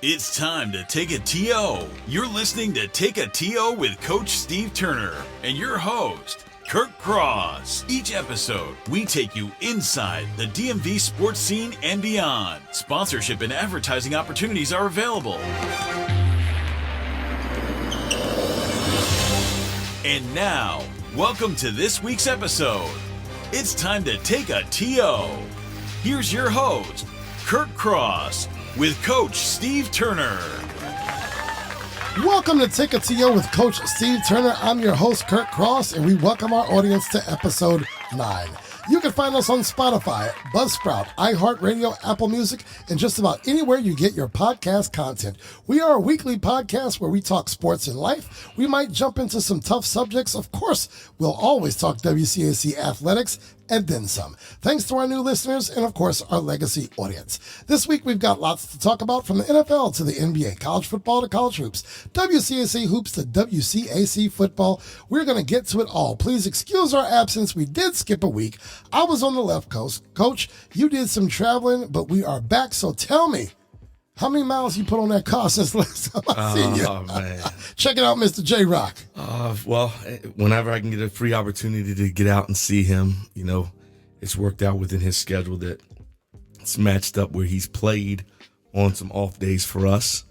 It's time to take a TO. You're listening to Take a TO with Coach Steve Turner and your host, Kurt Cross. Each episode, we take you inside the DMV sports scene and beyond. Sponsorship and advertising opportunities are available. And now, welcome to this week's episode. It's time to take a TO. Here's your host, Kurt Cross, with Coach Steve Turner. Welcome to Take a TO with Coach Steve Turner. I'm your host, Kurt Cross, and we welcome our audience to episode 9. You can find us on Spotify, Buzzsprout, iHeartRadio, Apple Music, and just about anywhere you get your podcast content. We are a weekly podcast where we talk sports and life. We might jump into some tough subjects. Of course, we'll always talk WCAC athletics and then some. Thanks to our new listeners and, of course, our legacy audience. This week, we've got lots to talk about, from the NFL to the NBA, college football to college hoops, WCAC hoops to WCAC football. We're going to get to it all. Please excuse our absence. We did skip a week. I was on the left coast. Coach, you did some traveling, but we are back. So tell me, how many miles you put on that car since last time I seen you? Oh, man. Check it out, Mr. J-Rock. Well, whenever I can get a free opportunity to get out and see him, you know, it's worked out within his schedule that it's matched up where he's played on some off days for us.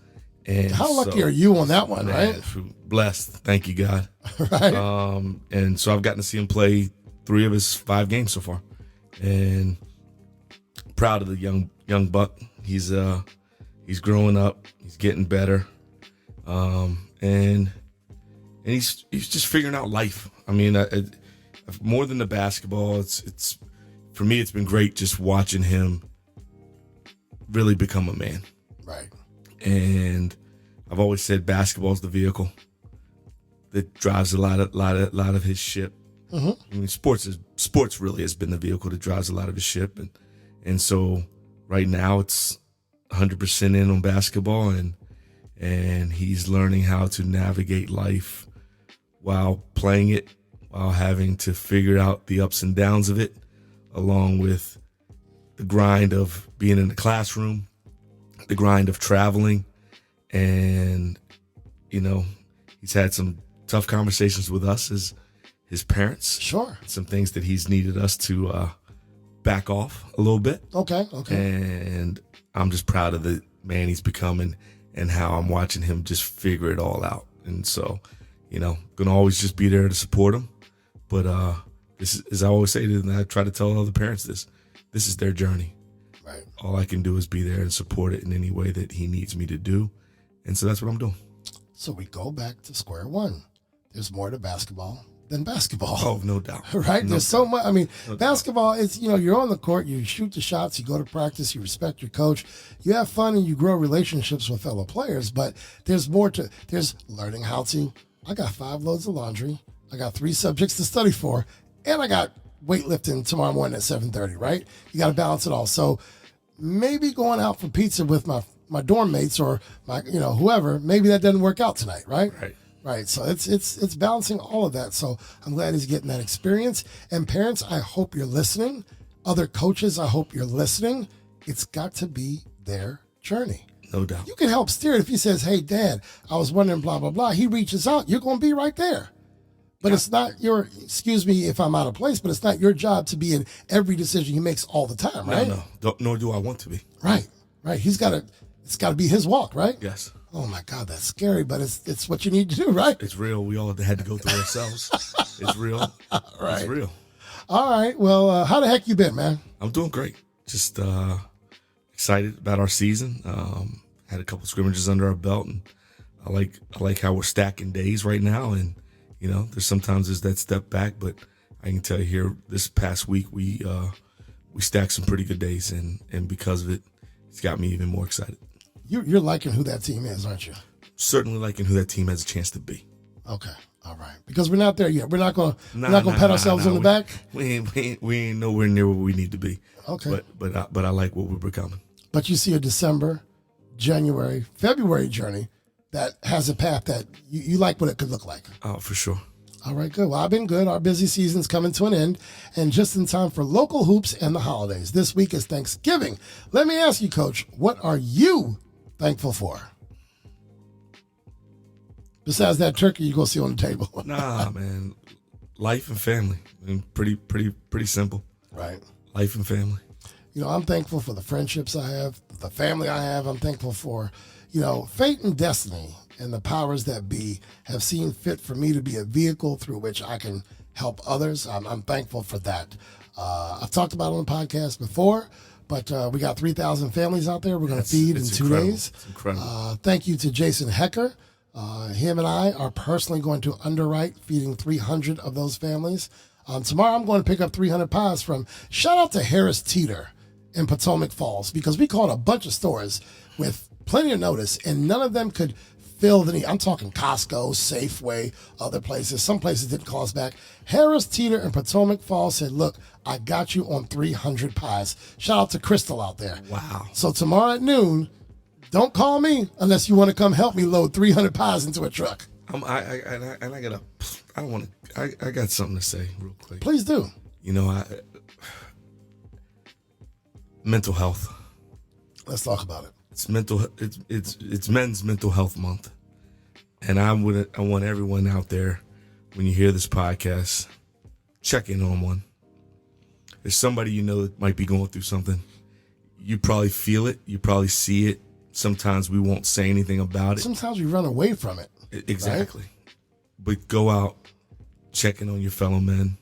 And how lucky are you on that one, man, right? Blessed. Thank you, God. Right. And so I've gotten to see him play 3 of his 5 games so far. And proud of the young buck. He's growing up. He's getting better. And he's just figuring out life. I mean, more than the basketball, it's for me, it's been great just watching him really become a man. Right. And I've always said basketball is the vehicle that drives a lot of his ship. Mm-hmm. I mean, sports really has been the vehicle that drives a lot of his ship, and so right now it's 100% in on basketball, and he's learning how to navigate life while playing it, while having to figure out the ups and downs of it, along with the grind of being in the classroom, the grind of traveling. And, you know, he's had some tough conversations with us as his parents. Sure. Some things that he's needed us to back off a little bit. Okay. And I'm just proud of the man he's becoming and how I'm watching him just figure it all out. And so, you know, gonna always just be there to support him. But this is, as I always say, and I try to tell other parents this is their journey. Right. All I can do is be there and support it in any way that he needs me to do. And so that's what I'm doing. So we go back to square one. There's more to basketball than basketball. Oh, no doubt. Right? No There's doubt. so much. I mean, basketball is, you know, you're on the court, you shoot the shots, you go to practice, you respect your coach, you have fun, and you grow relationships with fellow players. But there's more to, there's learning how to, I got 5 loads of laundry, I got 3 subjects to study for, and I got weightlifting tomorrow morning at 7:30, right? You got to balance it all. So maybe going out for pizza with my dorm mates or my, you know, whoever, maybe that doesn't work out tonight, right? Right. So it's balancing all of that. So I'm glad he's getting that experience. And parents, I hope you're listening. Other coaches, I hope you're listening. It's got to be their journey. No doubt. You can help steer it. If he says, hey, Dad, I was wondering, blah, blah, blah. He reaches out. You're going to be right there. But it's not your, excuse me if I'm out of place, but it's not your job to be in every decision he makes all the time, right? No. Nor do I want to be. Right. It's got to be his walk, right? Yes. Oh my God, that's scary, but it's what you need to do, right? It's real. We all had to go through ourselves. It's real. Right. It's real. All right. Well, how the heck you been, man? I'm doing great. Just excited about our season. Had a couple scrimmages under our belt, and I like how we're stacking days right now. And you know, there's that step back, but I can tell you here this past week we stacked some pretty good days, and because of it, it's got me even more excited. You're liking who that team is, aren't you? Certainly liking who that team has a chance to be. Okay. All right. Because we're not there yet. We're not gonna pat ourselves on the back. We ain't nowhere near where we need to be. Okay. But I like what we're becoming. But you see a December, January, February journey that has a path that you like what it could look like. Oh, for sure. All right, good. Well, I've been good. Our busy season's coming to an end, and just in time for local hoops and the holidays. This week is Thanksgiving. Let me ask you, Coach, what are you thankful for? Besides that turkey you go see on the table. Nah, man. Life and family. I mean, pretty simple. Right. Life and family. You know, I'm thankful for the friendships I have, the family I have. I'm thankful for, you know, fate and destiny and the powers that be have seen fit for me to be a vehicle through which I can help others. I'm thankful for that. I've talked about it on the podcast before, but we got 3,000 families out there we're going to feed in 2 days. It's incredible. Thank you to Jason Hecker. Him and I are personally going to underwrite feeding 300 of those families. Tomorrow I'm going to pick up 300 pies from, shout out to Harris Teeter in Potomac Falls, because we called a bunch of stores with plenty of notice and none of them could fill the need. I'm talking Costco, Safeway, other places. Some places didn't call us back. Harris Teeter in Potomac Falls said, look, I got you on 300 pies. Shout out to Crystal out there. Wow. So tomorrow at noon, don't call me unless you want to come help me load 300 pies into a truck. I got something to say real quick. Please do. You know, mental health. Let's talk about it. It's Men's Mental Health Month, and I want everyone out there, when you hear this podcast, check in on one. There's somebody you know that might be going through something. You probably feel it. You probably see it. Sometimes we won't say anything about it. Sometimes we run away from it. Exactly. Right? But go out, check in on your fellow men,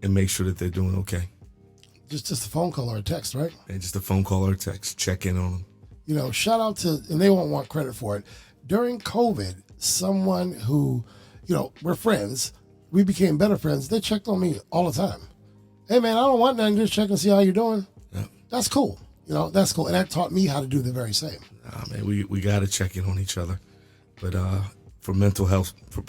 and make sure that they're doing okay. Just a phone call or a text, right? And just a phone call or a text. Check in on them. You know, shout out to, and they won't want credit for it. During COVID, someone who, you know, we're friends, we became better friends. They checked on me all the time. Hey, man, I don't want nothing. Just check and see how you're doing. Yeah. That's cool. You know, that's cool. And that taught me how to do the very same. Man, we got to check in on each other. But for mental health, for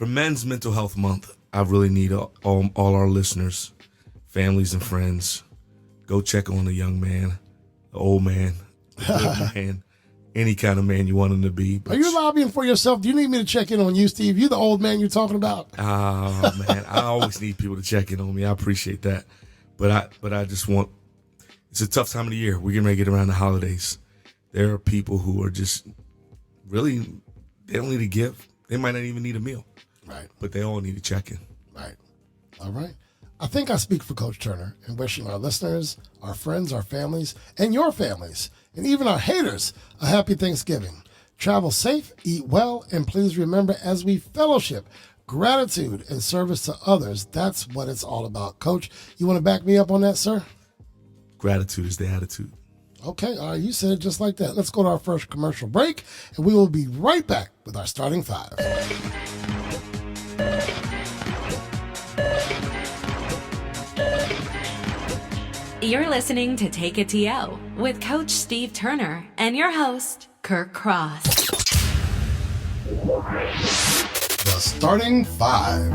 Men's Mental Health Month, I really need all our listeners, families and friends, go check on a young man, an old man, a good man, any kind of man you want him to be. But are you lobbying for yourself? Do you need me to check in on you, Steve? You the old man you're talking about? Oh, man, I always need people to check in on me. I appreciate that. But I just want, it's a tough time of the year. We're getting ready to get around the holidays. There are people who are just really, they don't need a gift. They might not even need a meal. Right. But they all need to check in. Right. All right. I think I speak for Coach Turner in wishing our listeners, our friends, our families, and your families, and even our haters, a happy Thanksgiving. Travel safe, eat well, and please remember, as we fellowship, gratitude and service to others, that's what it's all about. Coach, you want to back me up on that, sir? Gratitude is the attitude. Okay, all right, you said it just like that. Let's go to our first commercial break, and we will be right back with our starting five. You're listening to Take a TO with Coach Steve Turner and your host, Kirk Cross. The starting five.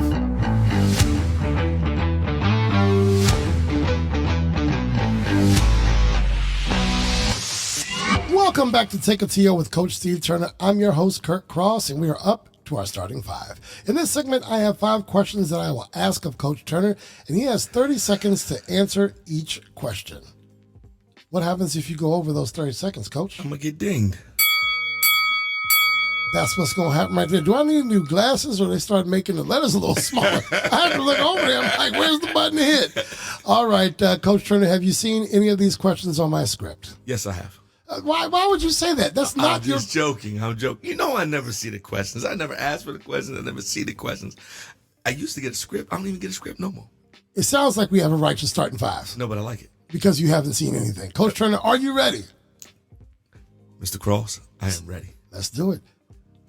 Welcome back to Take a TO with Coach Steve Turner. I'm your host, Kirk Cross, and we are up to our starting five. In this segment, I have 5 questions that I will ask of Coach Turner, and he has 30 seconds to answer each question. What happens if you go over those 30 seconds, Coach? I'm going to get dinged. That's what's going to happen right there. Do I need new glasses, or they start making the letters a little smaller? I have to look over there. I'm like, where's the button to hit? All right, Coach Turner, have you seen any of these questions on my script? Yes, I have. Why would you say that? That's not I'm just joking. I'm joking. You know, I never see the questions. I never ask for the questions. I never see the questions. I used to get a script. I don't even get a script no more. It sounds like we have a righteous starting five. No, but I like it. Because you haven't seen anything. Coach Turner, are you ready? Mr. Cross, I am ready. Let's do it.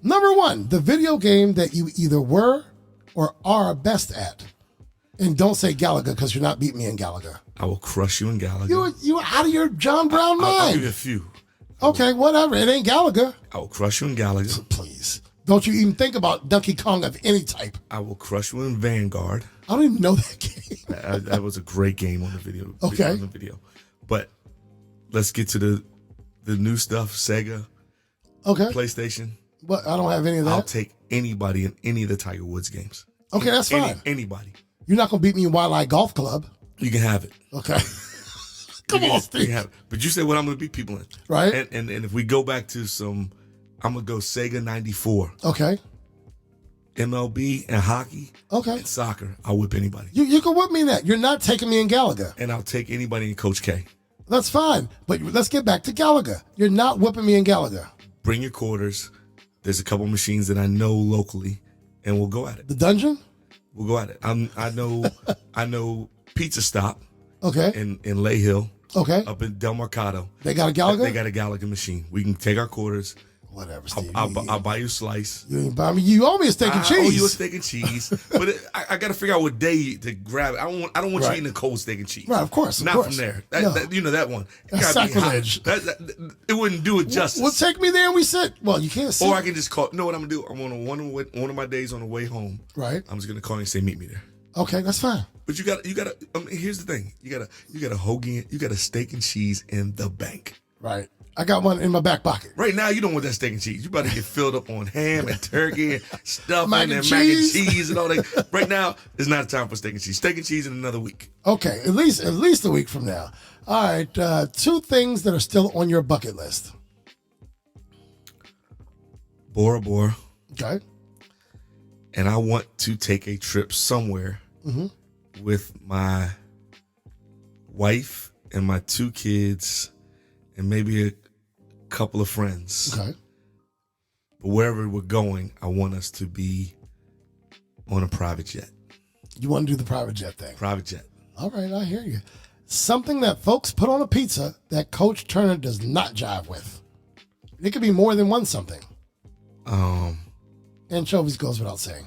Number 1, the video game that you either were or are best at. And don't say Galaga, because you're not beating me in Galaga. I will crush you in Galaga. You're out of your John Brown mind. I'll give you a few. Okay, whatever. It ain't Galaga. I will crush you in Galaga. Please. Don't you even think about Donkey Kong of any type. I will crush you in Vanguard. I don't even know that game. That was a great game on the video. Okay. But let's get to the new stuff, Sega. Okay. PlayStation. But I don't have any of that. I'll take anybody in any of the Tiger Woods games. Okay, that's fine. Anybody. You're not going to beat me in Wildlife Golf Club. You can have it. Okay. Come on, Steve. But you said what I'm going to beat people in. Right. And if we go back to I'm going to go Sega 94. Okay. MLB and hockey. Okay. And soccer. I'll whip anybody. You can whip me in that. You're not taking me in Gallagher. And I'll take anybody in Coach K. That's fine. But let's get back to Gallagher. You're not whipping me in Gallagher. Bring your quarters. There's a couple machines that I know locally, and we'll go at it. The dungeon? We'll go at it. I know Pizza Stop. Okay. In Lay Hill. Okay. Up in Del Mercado. They got a Gallagher? They got a Gallagher machine. We can take our quarters. Whatever, Steve. I'll buy you a slice. You ain't buy me. You owe me a steak and cheese. I owe you a steak and cheese. But I got to figure out what day to grab it. I don't want you eating a cold steak and cheese. Right, of course. Not from there. You know that one. That's sacrilege. It wouldn't do it justice. Well, take me there and we sit. Well, you can't sit. Or I can just call. You know what I'm going to do? I'm on one of my days on the way home. Right. I'm just going to call you and say, meet me there. Okay, that's fine. But you got here's the thing. You got a hoagie, you got a steak and cheese in the bank. Right. I got one in my back pocket. Right now, you don't want that steak and cheese. You about to get filled up on ham and turkey and stuffing and mac and cheese and all that. Right now, it's not time for steak and cheese. Steak and cheese in another week. Okay, at least a week from now. All right, 2 things that are still on your bucket list. Bora Bora. Okay. And I want to take a trip somewhere with my wife and my 2 kids and maybe a couple of friends. Okay. But wherever we're going, I want us to be on a private jet. You want to do the private jet thing? Private jet. All right, I hear you. Something that folks put on a pizza that Coach Turner does not jive with. It could be more than one something. Anchovies goes without saying.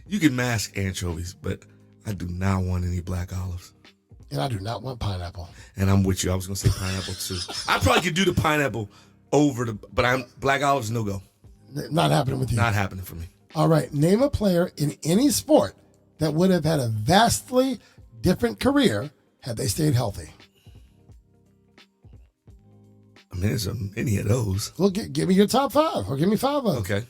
You can mask anchovies, but I do not want any black olives. And I do not want pineapple. And I'm with you. I was going to say pineapple too. I probably could do the pineapple but black olives, no go. Not happening with you. Not happening for me. All right. Name a player in any sport that would have had a vastly different career had they stayed healthy. I mean, there's many of those. Well, give me your top 5 or give me 5 of them. Okay.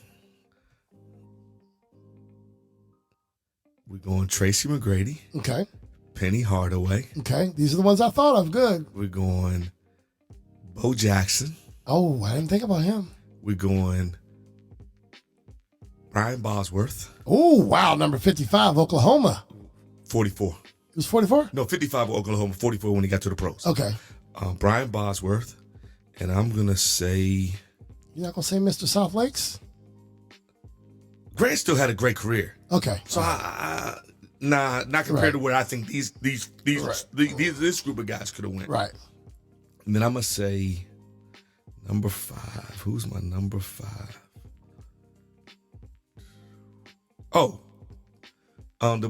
We're going Tracy McGrady. Okay. Penny Hardaway. Okay. These are the ones I thought of. Good. We're going Bo Jackson. Oh, I didn't think about him. We're going Brian Bosworth. Oh, wow. Number 55, Oklahoma. 44. It was 44? No, 55 with Oklahoma, 44 when he got to the pros. Okay. Brian Bosworth. And I'm going to say... You're not going to say Mr. South Lakes? Grant still had a great career. Okay. So, not compared to where I think this group of guys could have went. Right. And then I'm going to say number 5. Who's my number 5? Oh. I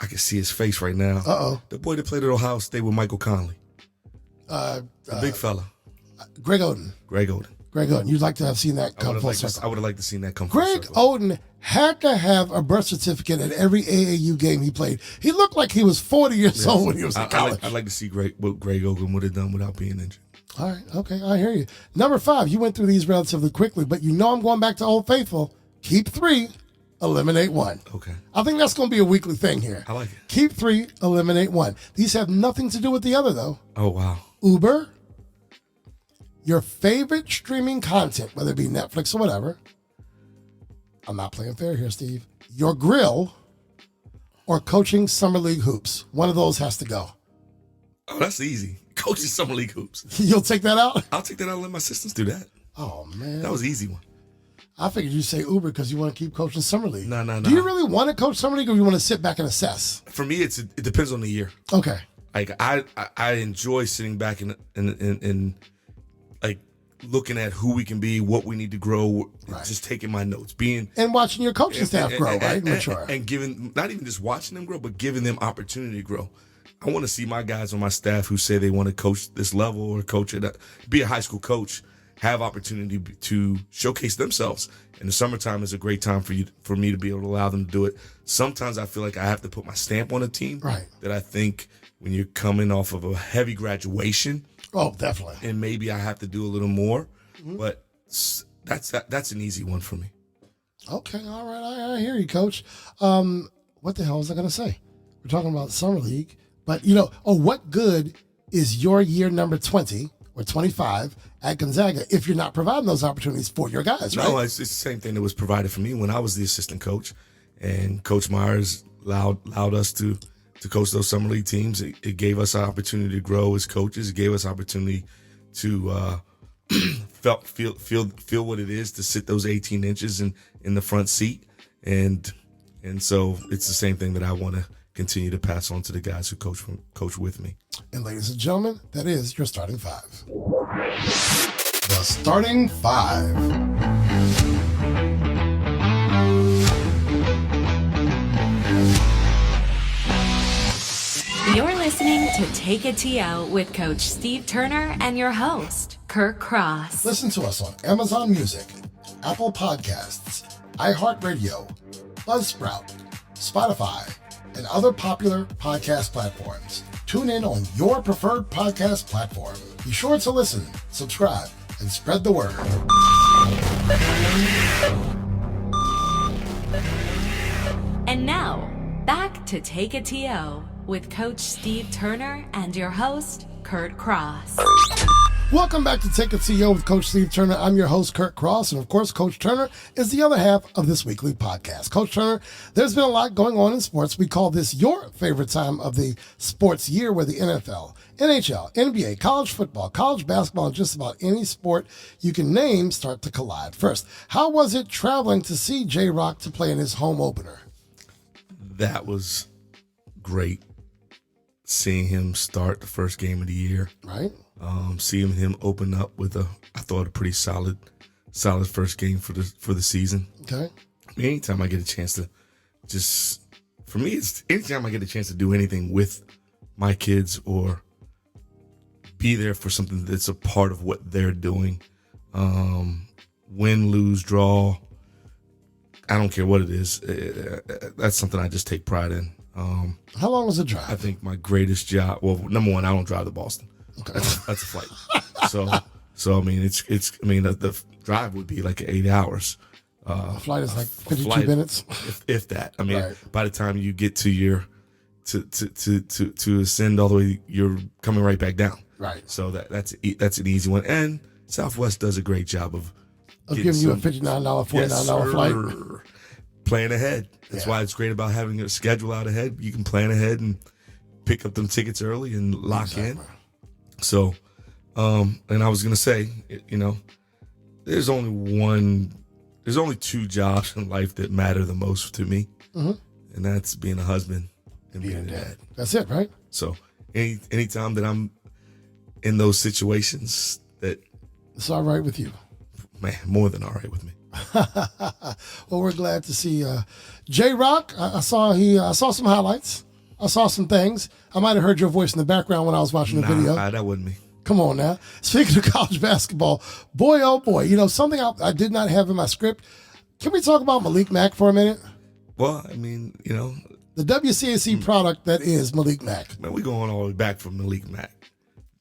can see his face right now. Uh-oh. The boy that played at Ohio State with Michael Conley. The big fella. Greg Oden. Greg Oden. You'd like to have seen that come full circle. I would have liked to seen that come full circle. Greg Oden had to have a birth certificate at every AAU game he played. He looked like he was 40 years old when he was in college. I'd like to see what Greg Oden would have done without being injured. All right. Okay. I hear you. Number 5, you went through these relatively quickly, but you know I'm going back to Old Faithful. Keep 3, eliminate 1. Okay. I think that's going to be a weekly thing here. I like it. Keep 3, eliminate 1. These have nothing to do with the other, though. Oh, wow. Uber, your favorite streaming content, whether it be Netflix or whatever. I'm not playing fair here, Steve. Your grill or coaching summer league hoops. One of those has to go. Oh, that's easy. Coaching summer league hoops. You'll take that out? I'll take that out and let my assistants do that. Oh, man. That was an easy one. I figured you'd say Uber because you want to keep coaching summer league. No. Do you really want to coach summer league or you want to sit back and assess? For me, it depends on the year. Okay. Like I enjoy sitting back and like looking at who we can be, what we need to grow, just taking my notes, and watching your coaching staff grow, right? Mature. And giving, not even just watching them grow, but giving them opportunity to grow. I want to see my guys on my staff who say they want to coach this level or coach it, be a high school coach, have opportunity to showcase themselves. And the summertime is a great time for me to be able to allow them to do it. Sometimes I feel like I have to put my stamp on a team. Right. That I think when you're coming off of a heavy graduation. Oh, definitely. And maybe I have to do a little more. Mm-hmm. But that's an easy one for me. Okay. All right. I hear you, Coach. What the hell was I going to say? We're talking about Summer League. But, what good is your year number 20 or 25 at Gonzaga if you're not providing those opportunities for your guys, right? No, it's the same thing that was provided for me when I was the assistant coach. And Coach Myers allowed us to coach those Summer League teams. It gave us an opportunity to grow as coaches. It gave us opportunity to feel what it is to sit those 18 inches in the front seat. And so it's the same thing that I want to continue to pass on to the guys who coach with me. And ladies and gentlemen, that is your starting five. The starting five. You're listening to Take a TO with Coach Steve Turner and your host, Kirk Cross. Listen to us on Amazon Music, Apple Podcasts, iHeartRadio, Buzzsprout, Spotify, and other popular podcast platforms. Tune in on your preferred podcast platform. Be sure to listen, subscribe, and spread the word. And now, back to Take a TO with Coach Steve Turner and your host, Kurt Cross. Welcome back to Take a TO with Coach Steve Turner. I'm your host, Kurt Cross, and of course, Coach Turner is the other half of this weekly podcast. Coach Turner, there's been a lot going on in sports. We call this your favorite time of the sports year, where the NFL, NHL, NBA, college football, college basketball, and just about any sport you can name start to collide. First, how was it traveling to see J-Rock to play in his home opener? That was great. Seeing him start the first game of the year. Right. Seeing him open up with I thought a pretty solid first game for the season. Okay. Anytime I get a chance to for me, it's anytime I get a chance to do anything with my kids or be there for something that's a part of what they're doing. Win, lose, draw. I don't care what it is. That's something I just take pride in. How long was the drive? I think my greatest job. Well, number one, I don't drive to Boston. Okay. That's a flight. So I mean, the drive would be like 8 hours. The flight is like 52 minutes, if that. I mean, right. By the time you get to your to ascend all the way, you're coming right back down. Right. So that's an easy one, and Southwest does a great job of giving you a $59, $49 flight. Plan ahead. That's why it's great about having a schedule out ahead. You can plan ahead and pick up them tickets early and lock in. So, and I was going to say, there's only two jobs in life that matter the most to me. Mm-hmm. And that's being a husband and being a dad. That's it, right? So anytime that I'm in those situations, that it's all right with you. Man, more than all right with me. Well, we're glad to see J-Rock. I saw some highlights. I saw some things. I might have heard your voice in the background when I was watching the video. That wasn't me. Come on now. Speaking of college basketball, boy, oh boy, something I did not have in my script. Can we talk about Malik Mack for a minute? Well, I mean, the WCAC product that is Malik Mack. Man, we're going all the way back from Malik Mack.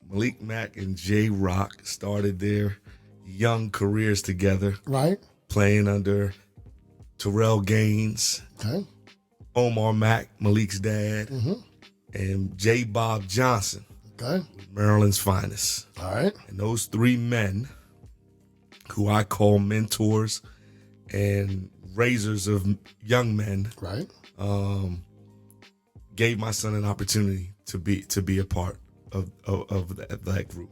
Malik Mack and J-Rock started their young careers together. Right. Playing under Terrell Gaines, okay, Omar Mack, Malik's dad, and J. Bob Johnson, okay, Maryland's finest. All right. And those three men, who I call mentors and raisers of young men, right, gave my son an opportunity to be a part of that group.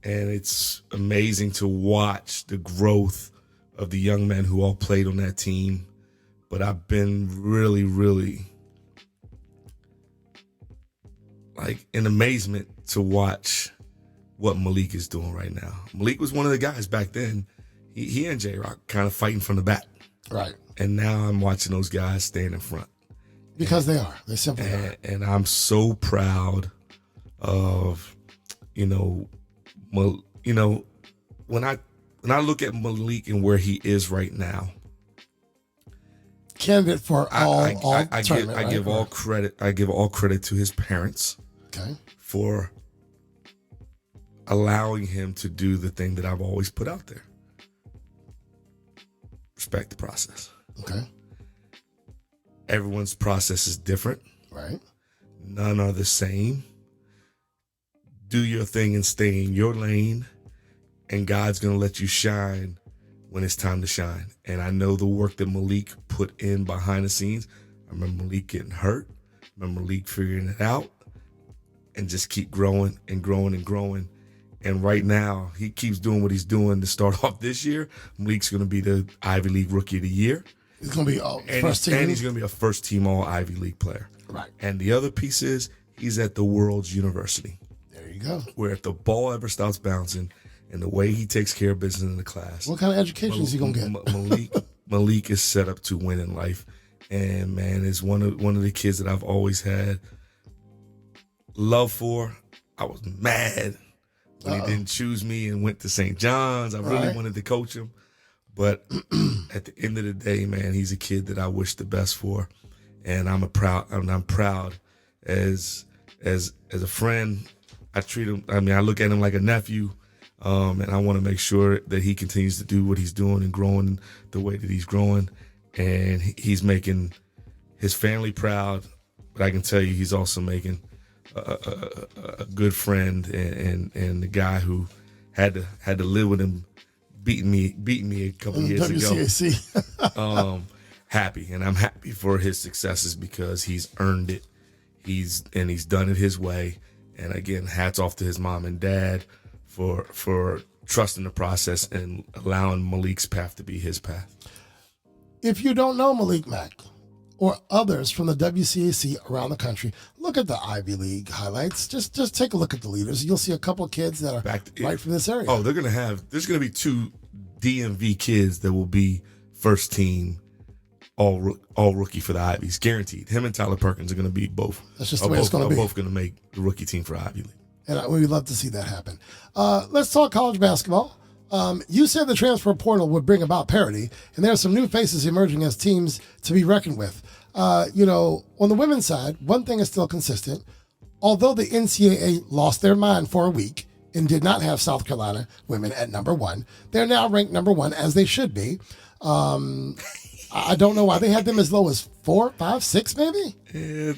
And it's amazing to watch the growth of the young men who all played on that team. But I've been really, really in amazement to watch what Malik is doing right now. Malik was one of the guys back then. He and J-Rock kind of fighting from the back. Right. And now I'm watching those guys stand in front. Because they are. They simply are. And I'm so proud of, when I look at Malik and where he is right now, candidate for I give all credit. I give all credit to his parents, okay, for allowing him to do the thing that I've always put out there. Respect the process. Okay. Everyone's process is different. Right. None are the same. Do your thing and stay in your lane, and God's going to let you shine when it's time to shine. And I know the work that Malik put in behind the scenes. I remember Malik getting hurt. I remember Malik figuring it out and just keep growing and growing and growing. And right now, he keeps doing what he's doing to start off this year. Malik's going to be the Ivy League Rookie of the Year. He's going to be first team. And he's going to be a first-team All-Ivy League player. Right. And the other piece is he's at the world's university. There you go. Where if the ball ever stops bouncing and the way he takes care of business in the class. What kind of education is he going to get? Malik is set up to win in life. And, man, is one of the kids that I've always had love for. I was mad when he didn't choose me and went to St. John's. I really wanted to coach him. But at the end of the day, man, he's a kid that I wish the best for. And I'm proud as a friend. I treat him, I look at him like a nephew. And I want to make sure that he continues to do what he's doing and growing the way that he's growing. And he's making his family proud. But I can tell you, he's also making a good friend and the guy who had to live with him, beating me a couple years WCAC. ago. Happy, and I'm happy for his successes because he's earned it. He's done it his way. And again, hats off to his mom and dad for trusting the process and allowing Malik's path to be his path. If you don't know Malik Mack or others from the WCAC around the country, look at the Ivy League highlights. Just take a look at the leaders. You'll see a couple of kids that are right from this area. Oh, there's going to be 2 DMV kids that will be first team all rookie for the Ivies, guaranteed. Him and Tyler Perkins are going to be both. That's just the way it's going to be. Both going to make the rookie team for Ivy League. And we'd love to see that happen. Let's talk college basketball. You said the transfer portal would bring about parity, and there are some new faces emerging as teams to be reckoned with. On the women's side, one thing is still consistent. Although the NCAA lost their mind for a week and did not have South Carolina women at number 1, they're now ranked number 1, as they should be. I don't know why they had them as low as 4, 5, 6, maybe. Yeah,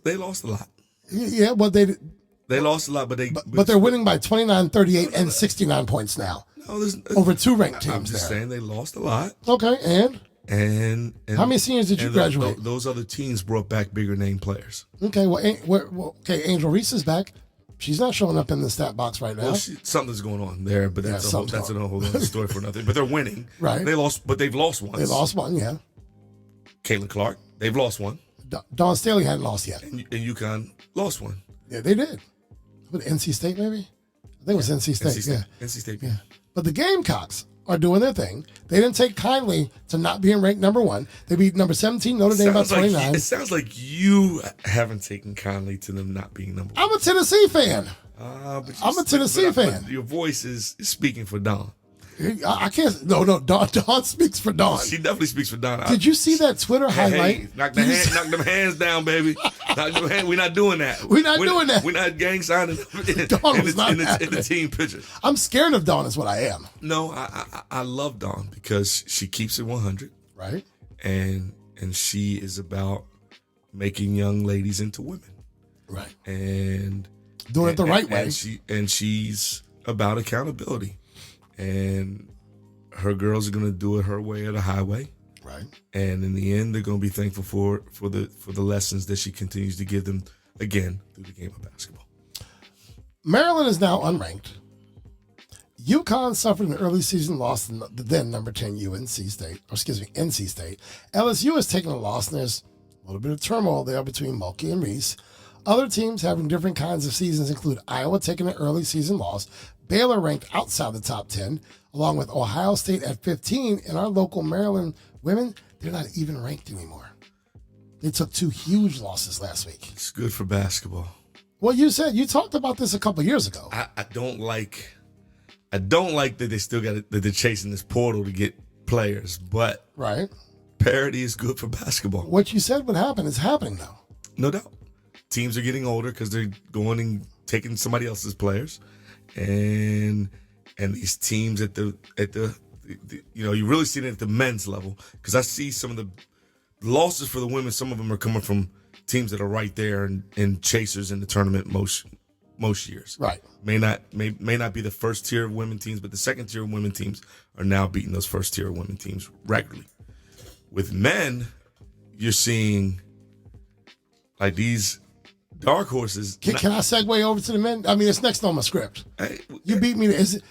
they lost a lot. Yeah, well they lost a lot, but they're winning by 29, 38, and 69 points now. No, over 2 ranked teams. I'm just saying they lost a lot. Okay, and how many seniors did you graduate? Those other teams brought back bigger name players. Okay, Angel Reese is back. She's not showing up in the stat box right now. Well, something's going on there, but that's a whole other story for nothing. But they're winning. Right. They've lost once. They lost one, yeah. Caitlin Clark, they've lost one. Dawn Staley hadn't lost yet. And UConn lost one. Yeah, they did. What, NC State maybe? I think it was NC State. NC State. Yeah. But the Gamecocks are doing their thing. They didn't take kindly to not being ranked number 1. They beat number 17 Notre Dame by 29. It sounds like you haven't taken kindly to them not being number 1. I'm a Tennessee fan. I'm a Tennessee fan. Your voice is speaking for Dawn. I can't. No. Dawn speaks for Dawn. She definitely speaks for Dawn. Did you see that Twitter highlight? Hey, knock them hands down, baby. We're not doing that. We're not We're not gang signing in the team picture. I'm scared of Dawn is what I am. No, I love Dawn because she keeps it 100. Right. And she is about making young ladies into women. Right. And doing it the right way. And she's about accountability. And her girls are going to do it her way or the highway. Right. And in the end, they're going to be thankful for the lessons that she continues to give them, again, through the game of basketball. Maryland is now unranked. UConn suffered an early season loss in the then number 10 NC State. LSU has taken a loss, and there's a little bit of turmoil there between Mulkey and Reese. Other teams having different kinds of seasons include Iowa taking an early season loss, Baylor ranked outside the top 10, along with Ohio State at 15, and our local Maryland women, they're not even ranked anymore. They took 2 huge losses last week. It's good for basketball. Well, you talked about this a couple years ago. I don't like that they still that they're chasing this portal to get players, but right, parity is good for basketball. What you said would happen is happening now. No doubt. Teams are getting older because they're going and taking somebody else's players. And these teams at the you really see it at the men's level, because I see some of the losses for the women. Some of them are coming from teams that are right there and chasers in the tournament most years. Right. May not be the first tier of women teams, but the second tier of women teams are now beating those first tier of women teams regularly. With men, you're seeing like these dark horses. Can I segue over to the men? I mean, it's next on my script. You beat me. Is it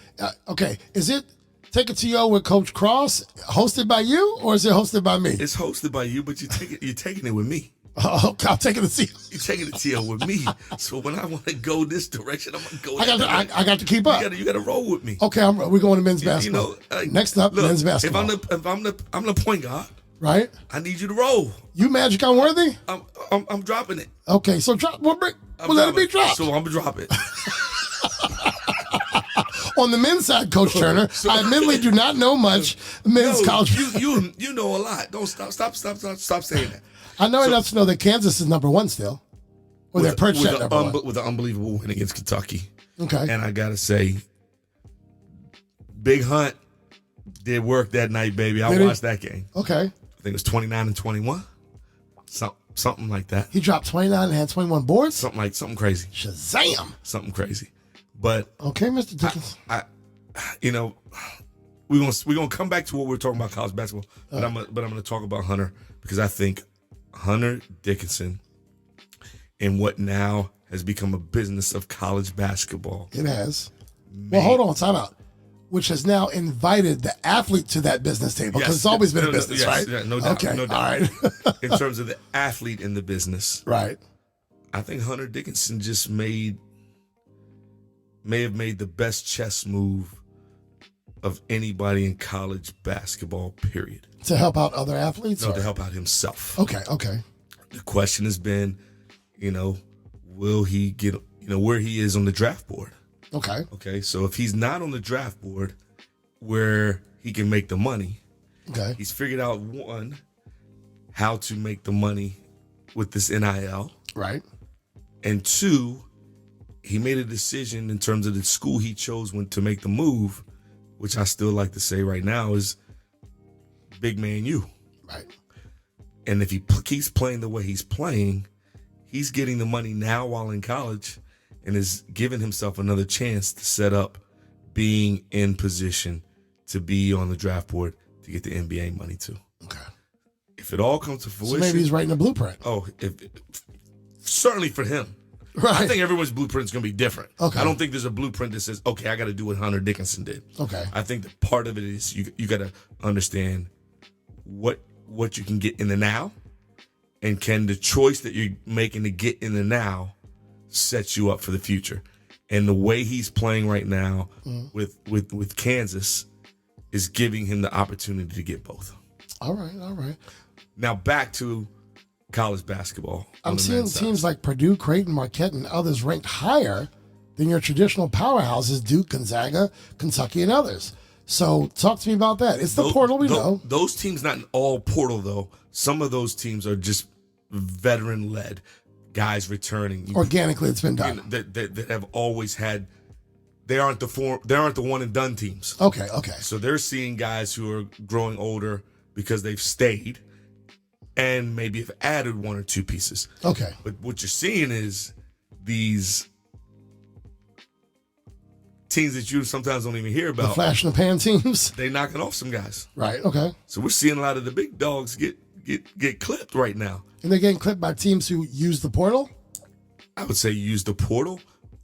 okay? Is it Take It To with Coach Cross, hosted by you, or is it hosted by me? It's hosted by you, but you're taking it with me. Oh, okay, I'm taking it to you. You're taking it to with me. So when I want to go this direction, I'm gonna go. I got to keep up. You got to roll with me. Okay, we're going to men's basketball. Next up, look, men's basketball. If I'm the point guard, right? I need you to roll. You Magic Unworthy? I'm dropping it. Okay, so drop. We'll let it be dropped. So I'm gonna drop it. On the men's side, Coach Turner, I admittedly do not know much men's college. You know a lot. Don't stop saying that. I know enough to know that Kansas is number one still, or they're perched at number one with an unbelievable win against Kentucky. Okay, and I gotta say, Big Hunt did work that night, baby. I watched that game. Okay, I think it was 29-21, something like that. He dropped 29 and had 21 boards. Something crazy. Shazam! Something crazy. But okay, Mr. Dickinson. we're gonna come back to what we're talking about college basketball, but I'm gonna talk about Hunter because I think Hunter Dickinson and what now has become a business of college basketball. It has. Well, hold on, time out. Which has now invited the athlete to that business table because it's always been a business, right? Yeah, no doubt. Okay, no doubt. all right. In terms of the athlete in the business, right? I think Hunter Dickinson just may have made the best chess move of anybody in college basketball, period. To help out other athletes? No, to help out himself. Okay. The question has been, will he get, where he is on the draft board? Okay. So if he's not on the draft board where he can make the money, he's figured out, one, how to make the money with this NIL. Right. And two, he made a decision in terms of the school he chose to make the move, which I still like to say right now is Big Man U. Right. And if he keeps playing the way he's playing, he's getting the money now while in college and is giving himself another chance to set up being in position to be on the draft board to get the NBA money too. Okay. If it all comes to fruition. So maybe he's writing a blueprint. Oh, certainly for him. Right. I think everyone's blueprint is going to be different. Okay. I don't think there's a blueprint that says, okay, I got to do what Hunter Dickinson did. Okay. I think that part of it is you got to understand what you can get in the now, and can the choice that you're making to get in the now set you up for the future. And the way he's playing right now with Kansas is giving him the opportunity to get both. All right. Now back to college basketball. I'm seeing teams like Purdue, Creighton, Marquette, and others ranked higher than your traditional powerhouses, Duke, Gonzaga, Kentucky, and others. So talk to me about that. It's the portal, we know. Those teams, not all portal, though. Some of those teams are just veteran-led, guys returning. Organically, it's been done. That have always had. They aren't the one-and-done teams. Okay. So they're seeing guys who are growing older because they've stayed and maybe have added one or two pieces. Okay. But what you're seeing is these teams that you sometimes don't even hear about. The flash in the pan teams. They knocking off some guys. Right, okay. So we're seeing a lot of the big dogs get clipped right now. And they're getting clipped by teams who use the portal? I would say use the portal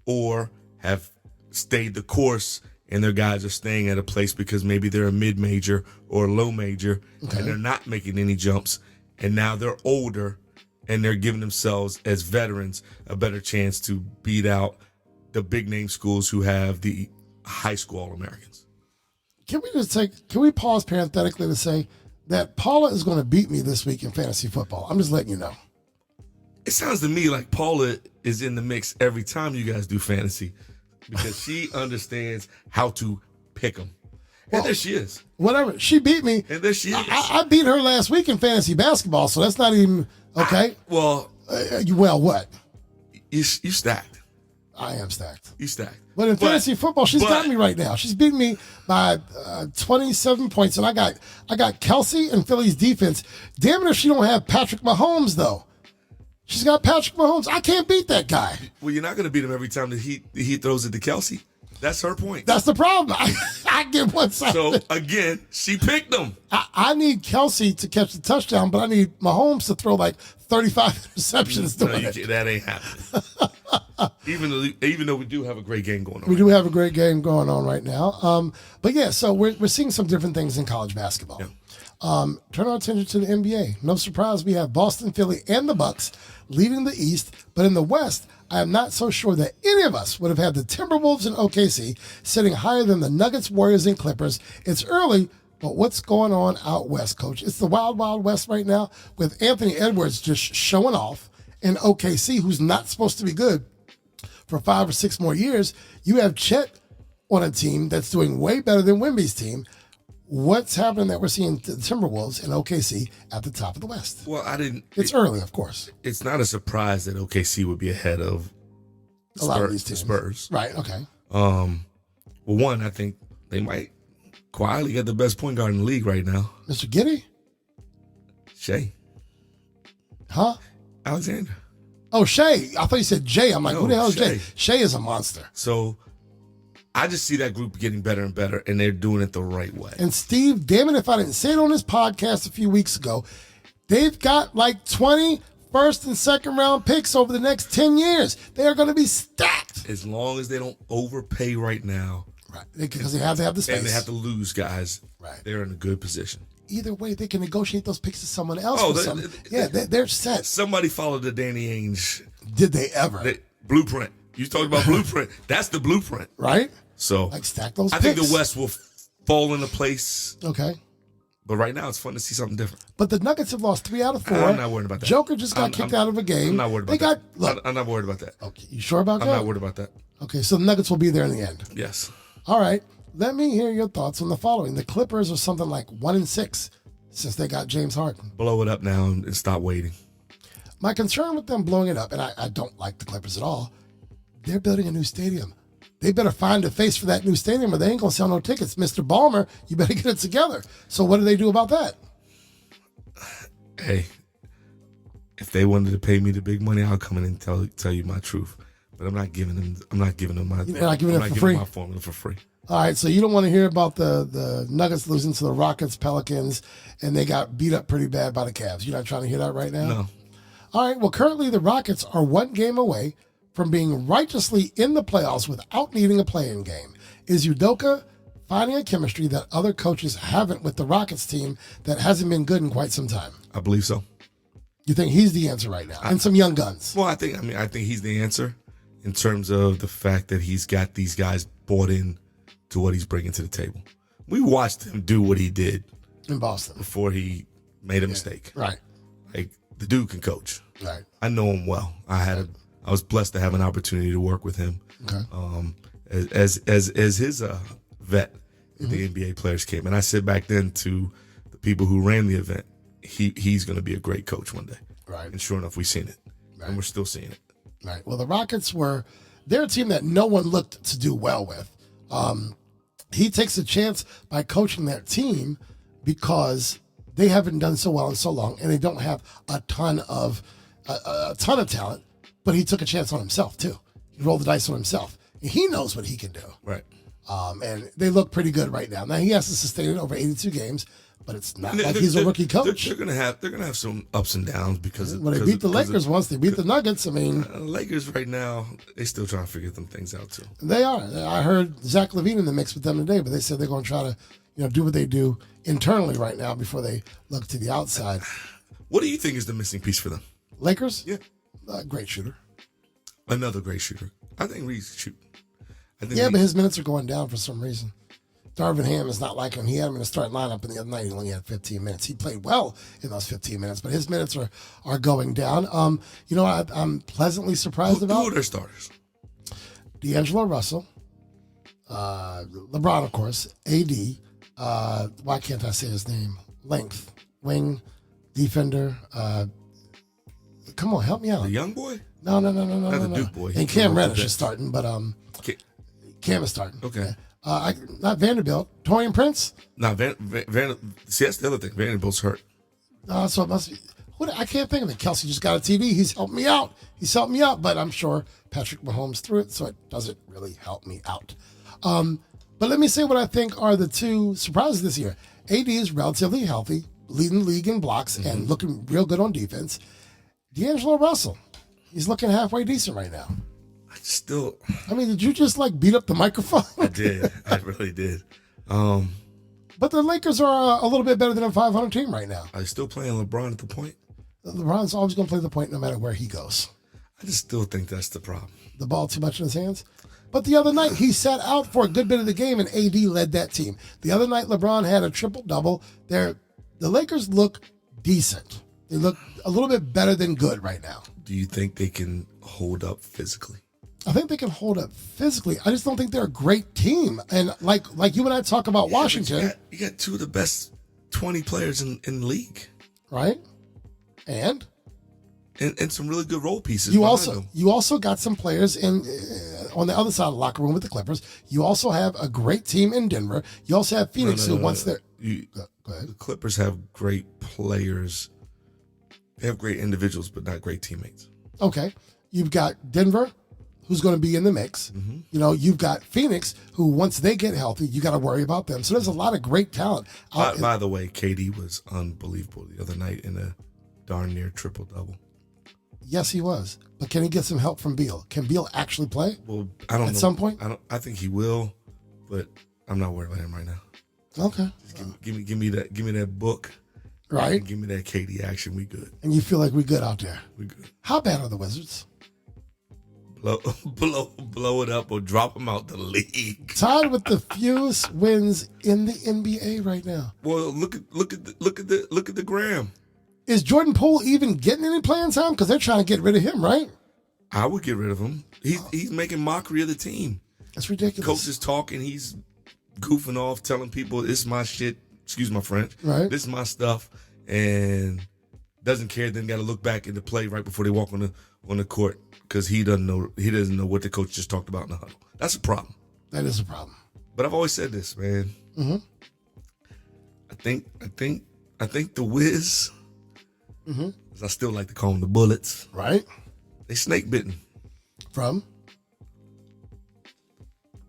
or have stayed the course and their guys are staying at a place because maybe they're a mid-major or a low major and they're not making any jumps. And now they're older and they're giving themselves as veterans a better chance to beat out the big name schools who have the high school All-Americans. Can we pause parenthetically to say that Paula is going to beat me this week in fantasy football? I'm just letting you know. It sounds to me like Paula is in the mix every time you guys do fantasy because she understands how to pick them. And there she is. Whatever. She beat me. And there she is. I beat her last week in fantasy basketball, so that's not even okay. Well, what? You stacked. I am stacked. You stacked. But in fantasy football, she's got me right now. She's beating me by 27 points, and I got Kelsey and Philly's defense. Damn it if she don't have Patrick Mahomes, though. She's got Patrick Mahomes. I can't beat that guy. Well, you're not going to beat him every time that he throws it to Kelsey. That's her point. That's the problem. I get one side. So, again, she picked him. I need Kelsey to catch the touchdown, but I need Mahomes to throw like 35 receptions to win it. That ain't happening. even though we do have a great game going on. We do have a great game going on right now. But yeah, so we're seeing some different things in college basketball. Yeah. Turn our attention to the NBA. No surprise, we have Boston, Philly, and the Bucks leading the East. But in the West, I am not so sure that any of us would have had the Timberwolves and OKC sitting higher than the Nuggets, Warriors, and Clippers. It's early, but what's going on out West, Coach? It's the wild, wild West right now with Anthony Edwards just showing off and OKC, who's not supposed to be good for 5 or 6 more years. You have Chet on a team that's doing way better than Wemby's team. What's happening that we're seeing the Timberwolves and OKC at the top of the West? Well, It's early, of course. It's not a surprise that OKC would be ahead of A lot of these teams. Spurs. Right, okay. Well, one, I think they might quietly get the best point guard in the league right now. Mr. Giddey? Shea. Huh? Alexander. Oh, Shea. I thought you said Jay. I'm like, No, who the hell is Shea. Jay? Shea is a monster. So I just see that group getting better and better, and they're doing it the right way. And Steve, damn it if I didn't say it on his podcast a few weeks ago, they've got like 20 first and second round picks over the next 10 years. They are going to be stacked. As long as they don't overpay right now. Right. Because they have to have the space. And they have to lose guys. Right. They're in a good position. Either way, they can negotiate those picks to someone else. Oh, they're set. Somebody followed the Danny Ainge. Did they ever? Blueprint. You talked about blueprint. That's the blueprint. Right? So like stack those I picks. think the West will fall into place. Okay. But right now, it's fun to see something different. But the Nuggets have lost 3 out of 4. I'm not worried about that. Joker just got kicked out of a game. I'm not worried about that. Look, I'm not worried about that. Okay, you sure about that? I'm not worried about that. Okay, so the Nuggets will be there in the end. Yes. All right. Let me hear your thoughts on the following. The Clippers are something like 1-6 since they got James Harden. Blow it up now and stop waiting. My concern with them blowing it up, and I don't like the Clippers at all, they're building a new stadium. They better find a face for that new stadium or they ain't going to sell no tickets. Mr. Ballmer, you better get it together. So what do they do about that? Hey, if they wanted to pay me the big money, I'll come in and tell you my truth. But I'm not giving them my You're not giving it for free? my formula for free. All right, so you don't want to hear about the Nuggets losing to the Rockets, Pelicans, and they got beat up pretty bad by the Cavs. You're not trying to hear that right now? No. All right, well, currently the Rockets are 1 game away from being righteously in the playoffs without needing a play-in game. Is Udoka finding a chemistry that other coaches haven't with the Rockets team that hasn't been good in quite some time? I believe so. You think he's the answer right now? And some young guns. Well, I think he's the answer in terms of the fact that he's got these guys bought in to what he's bringing to the table. We watched him do what he did in Boston before he made a mistake. Right. Like, the dude can coach. Right. I know him well. I was blessed to have an opportunity to work with him. Okay. As his vet at the NBA Players Camp. And I said back then to the people who ran the event, he's going to be a great coach one day. Right. And sure enough, we've seen it. Right. And we're still seeing it. Right. Well, the Rockets they're a team that no one looked to do well with. He takes a chance by coaching that team because they haven't done so well in so long, and they don't have a ton of talent. But he took a chance on himself too. He rolled the dice on himself. And he knows what he can do. Right. And they look pretty good right now. Now he has to sustain it over 82 games, but it's not like he's a rookie coach. They're gonna have some ups and downs because when they beat the Lakers once, they beat the Nuggets. I mean, Lakers right now, they still trying to figure them things out too. They are. I heard Zach LaVine in the mix with them today, but they said they're going to try to, do what they do internally right now before they look to the outside. What do you think is the missing piece for them? Lakers? Yeah, great shooter. Another great shooter. I think Reed's shooting. But his minutes are going down for some reason. Darvin Ham is not like him. He had him in the starting lineup, and the other night he only had 15 minutes. He played well in those 15 minutes, but his minutes are going down. I'm pleasantly surprised about. Who are their starters? D'Angelo Russell, LeBron, of course, AD. Why can't I say his name? Length, wing, defender. Come on, help me out. The young boy? No. Not the Duke boy. And Cam Reddish is starting, but Cam is starting. Okay. Not Vanderbilt. Torian Prince? No, see, that's the other thing. Vanderbilt's hurt. So it must be. I can't think of it. Kelsey just got a TV. He's helped me out. But I'm sure Patrick Mahomes threw it, so it doesn't really help me out. But let me say what I think are the two surprises this year. AD is relatively healthy, leading the league in blocks and looking real good on defense. D'Angelo Russell, he's looking halfway decent right now. Did you just beat up the microphone? I did. I really did. But the Lakers are a little bit better than a 500 team right now. Are you still playing LeBron at the point? LeBron's always going to play the point no matter where he goes. I just still think that's the problem. The ball too much in his hands? But the other night, he sat out for a good bit of the game, and AD led that team. The other night, LeBron had a triple-double. The Lakers look decent. They look a little bit better than good right now. Do you think they can hold up physically? I think they can hold up physically. I just don't think they're a great team. And like you and I talk about Washington. You got two of the best 20 players in the league. Right? And some really good role pieces. You also got some players on the other side of the locker room with the Clippers. You also have a great team in Denver. You also have Phoenix who once they're go ahead. The Clippers have great players. They have great individuals, but not great teammates. Okay. You've got Denver, who's going to be in the mix. Mm-hmm. You've got Phoenix, who once they get healthy, you got to worry about them. So there's a lot of great talent. By the way, KD was unbelievable the other night in a darn near triple-double. Yes, he was. But can he get some help from Beal? Can Beal actually play? Well, I don't know. At some point? I think he will, but I'm not worried about him right now. Okay. Just give me that book. Right. Give me that KD action. We good. And you feel like we good out there. We good. How bad are the Wizards? Blow it up or drop them out the league. Tied with the fewest wins in the NBA right now. Well, look at the gram. Is Jordan Poole even getting any playing time? Because they're trying to get rid of him, right? I would get rid of him. He's making mockery of the team. That's ridiculous. Coach is talking. He's goofing off, telling people this is my shit. Excuse my French. Right. This is my stuff, and doesn't care. Then got to look back at the play right before they walk on the court because he doesn't know what the coach just talked about in the huddle. That's a problem. That is a problem. But I've always said this, man. Mm-hmm. I think the Wiz. Mm-hmm. As I still like to call them the Bullets. Right. They snake bitten. From?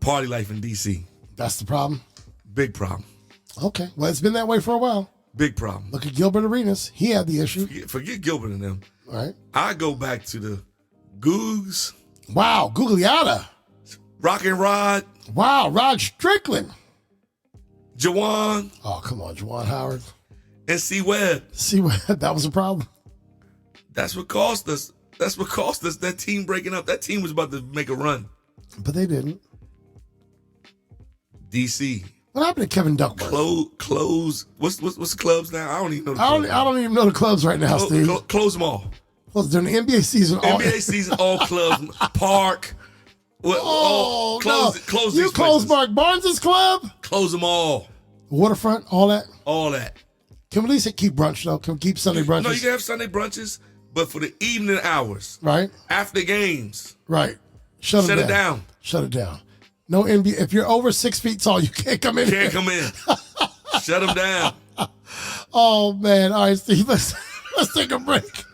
Party life in D.C. That's the problem? Big problem. Okay. Well, it's been that way for a while. Big problem. Look at Gilbert Arenas. He had the issue. Forget Gilbert and them. Right. I go back to the Googs. Wow. Gugliotta. Rock and Rod. Wow. Rod Strickland. Jawan. Oh, come on. Jawan Howard. And C. Webb. That was a problem. That's what cost us. That team breaking up. That team was about to make a run. But they didn't. DC. What happened to Kevin Duckworth? Close. What's the clubs now? I don't even know the clubs. I don't even know the clubs right now, Steve. Close them all. Well, during the NBA season. All clubs. Park. Close you these close places. Mark Barnes' club? Close them all. Waterfront, all that? All that. Can we at least keep brunch, though? Can we keep Sunday brunches? No, you can have Sunday brunches, but for the evening hours. Right. After games. Right. Shut it down. Shut it down. No NBA. If you're over 6 feet tall, you can't come in. Come in. Shut them down. Oh, man. All right, Steve, let's take a break.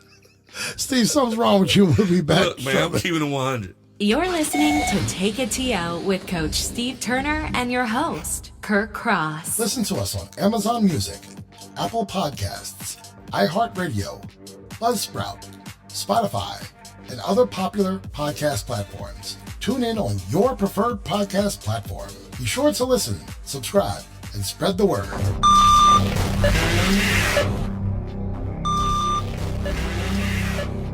Steve, something's wrong with you. We'll be back. Look, man, I'm keeping it 100. You're listening to Take a TO with Coach Steve Turner and your host, Kirk Cross. Listen to us on Amazon Music, Apple Podcasts, iHeartRadio, Buzzsprout, Spotify, and other popular podcast platforms. Tune in on your preferred podcast platform. Be sure to listen, subscribe, and spread the word.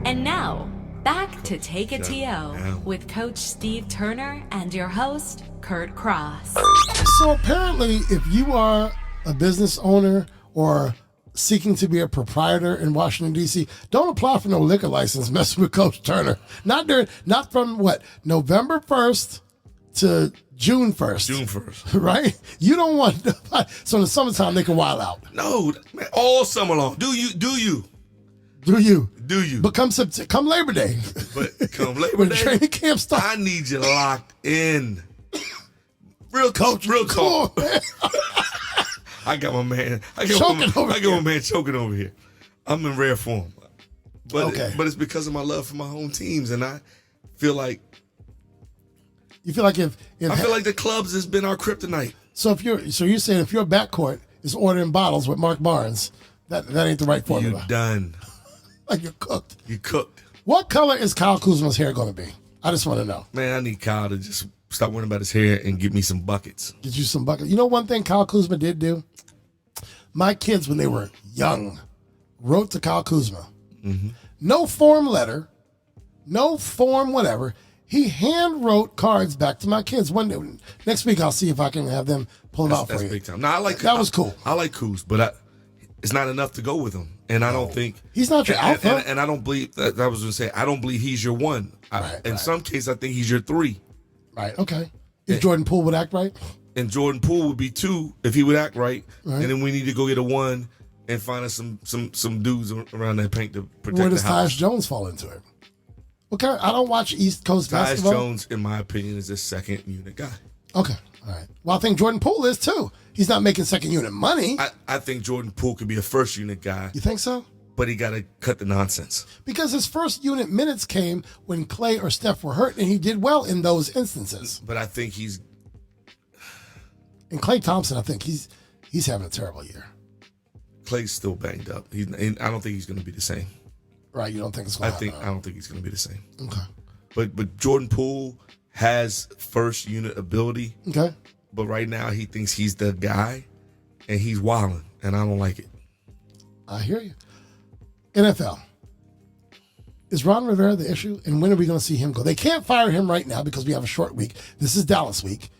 And now, back to Take a TO with Coach Steve Turner and your host, Kurt Cross. So apparently, if you are a business owner or seeking to be a proprietor in Washington, D.C., don't apply for no liquor license messing with Coach Turner. Not from November 1st to June 1st. June 1st. Right? You don't want so in the summertime they can wild out. No, man, all summer long. Do you? But come Labor Day. But come Labor when Day, training camp starts. I need you locked in. Real talk. Cool, man. I got my man. I got my man choking over here. I'm in rare form. But Okay. but it's because of my love for my home teams, and I feel like You feel like if I feel like the clubs has been our kryptonite. so you're saying if your backcourt is ordering bottles with Mark Barnes, that ain't the right formula. You're done. Like you're cooked. You cooked. What color is Kyle Kuzma's hair going to be? I just want to know. Man, I need Kyle to just stop worrying about his hair and give me some buckets. Get you some buckets. You know one thing Kyle Kuzma did do? My kids, when they were young, wrote to Kyle Kuzma. Mm-hmm. No form letter, no form whatever. He hand wrote cards back to my kids. One day, next week, I'll see if I can have them pull them out for That's you. big time. No, I like that was cool. I like Kuz, but it's not enough to go with him. And I don't think He's not your alpha. And I don't believe that. I was going to say I don't believe he's your one. In some cases, I think he's your 3. Right. Okay. If Jordan Poole would act right. And Jordan Poole would be 2 if he would act right. And then we need to go get a 1 and find us some dudes around that paint to protect Where does the house. Tyus Jones fall into it? Okay, I don't watch East Coast Tyus basketball. Jones, in my opinion, is a second unit guy. Okay, all right. Well, I think Jordan Poole is too. He's not making second unit money. I think Jordan Poole could be a first unit guy, You think so? but he got to cut the nonsense. Because his first unit minutes came when Clay or Steph were hurt, and he did well in those instances. But I think he's And Klay Thompson, I think he's having a terrible year. Clay's still banged up. I don't think he's going to be the same. Right? You don't think it's going to happen? I don't think he's going to be the same. Okay. But Jordan Poole has first unit ability. Okay. But right now he thinks he's the guy, and he's wilding, and I don't like it. I hear you. NFL. Is Ron Rivera the issue? And when are we going to see him go? They can't fire him right now because we have a short week. This is Dallas week.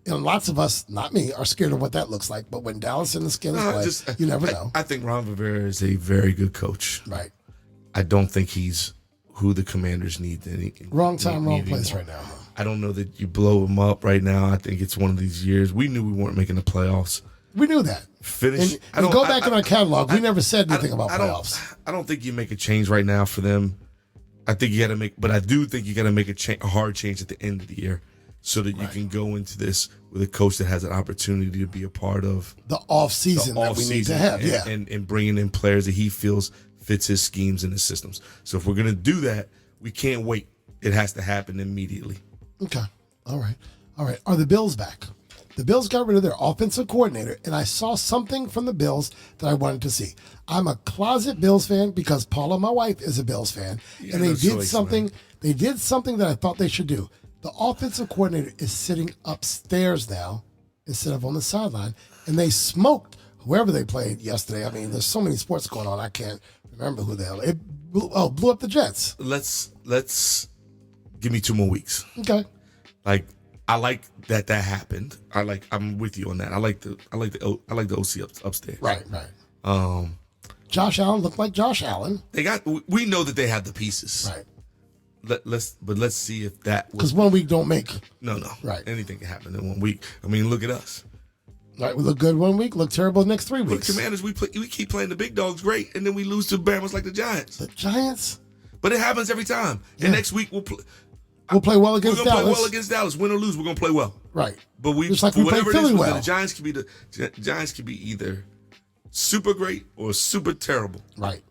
And lots of us, not me, are scared of what that looks like. But when Dallas and the Skins play, you never know. I think Ron Rivera is a very good coach. Right. I don't think he's who the Commanders need. Wrong time, wrong place right now. I don't know that you blow him up right now. I think it's one of these years. We knew we weren't making the playoffs. We knew that. Finish. And go back in our catalog. We never said anything about playoffs. I don't think you make a change right now for them. I think you got to make, but I do think you got to make a hard change at the end of the year so that you can go into this with a coach that has an opportunity to be a part of the offseason that we need to have. And bringing in players that he feels fits his schemes and his systems. So if we're going to do that, we can't wait. It has to happen immediately. Okay. All right. Are the Bills back? The Bills got rid of their offensive coordinator, and I saw something from the Bills that I wanted to see. I'm a closet Bills fan because Paula, my wife, is a Bills fan, and they did something. Man. They did something that I thought they should do. The offensive coordinator is sitting upstairs now instead of on the sideline, and they smoked whoever they played yesterday. I mean, there's so many sports going on, I can't remember who the hell. It blew up the Jets. Let's give me 2 more weeks. Okay. I like that happened. I'm with you on that. I like the OC upstairs. Right. Josh Allen looked like Josh Allen. We know that they have the pieces. Right. Let's see if that because 1 week don't make. No. Right. Anything can happen in 1 week. I mean, look at us. Right. We look good 1 week, look terrible the next 3 weeks. Look, Commanders, we keep playing the big dogs great, and then we lose to Bama's like the Giants. The Giants. But it happens every time. Yeah. And next week we'll play. We'll play well against Dallas. We're going to play well against Dallas. Win or lose, we're going to play well. Right. But just like we played Philly well. The Giants could be either super great or super terrible. Right.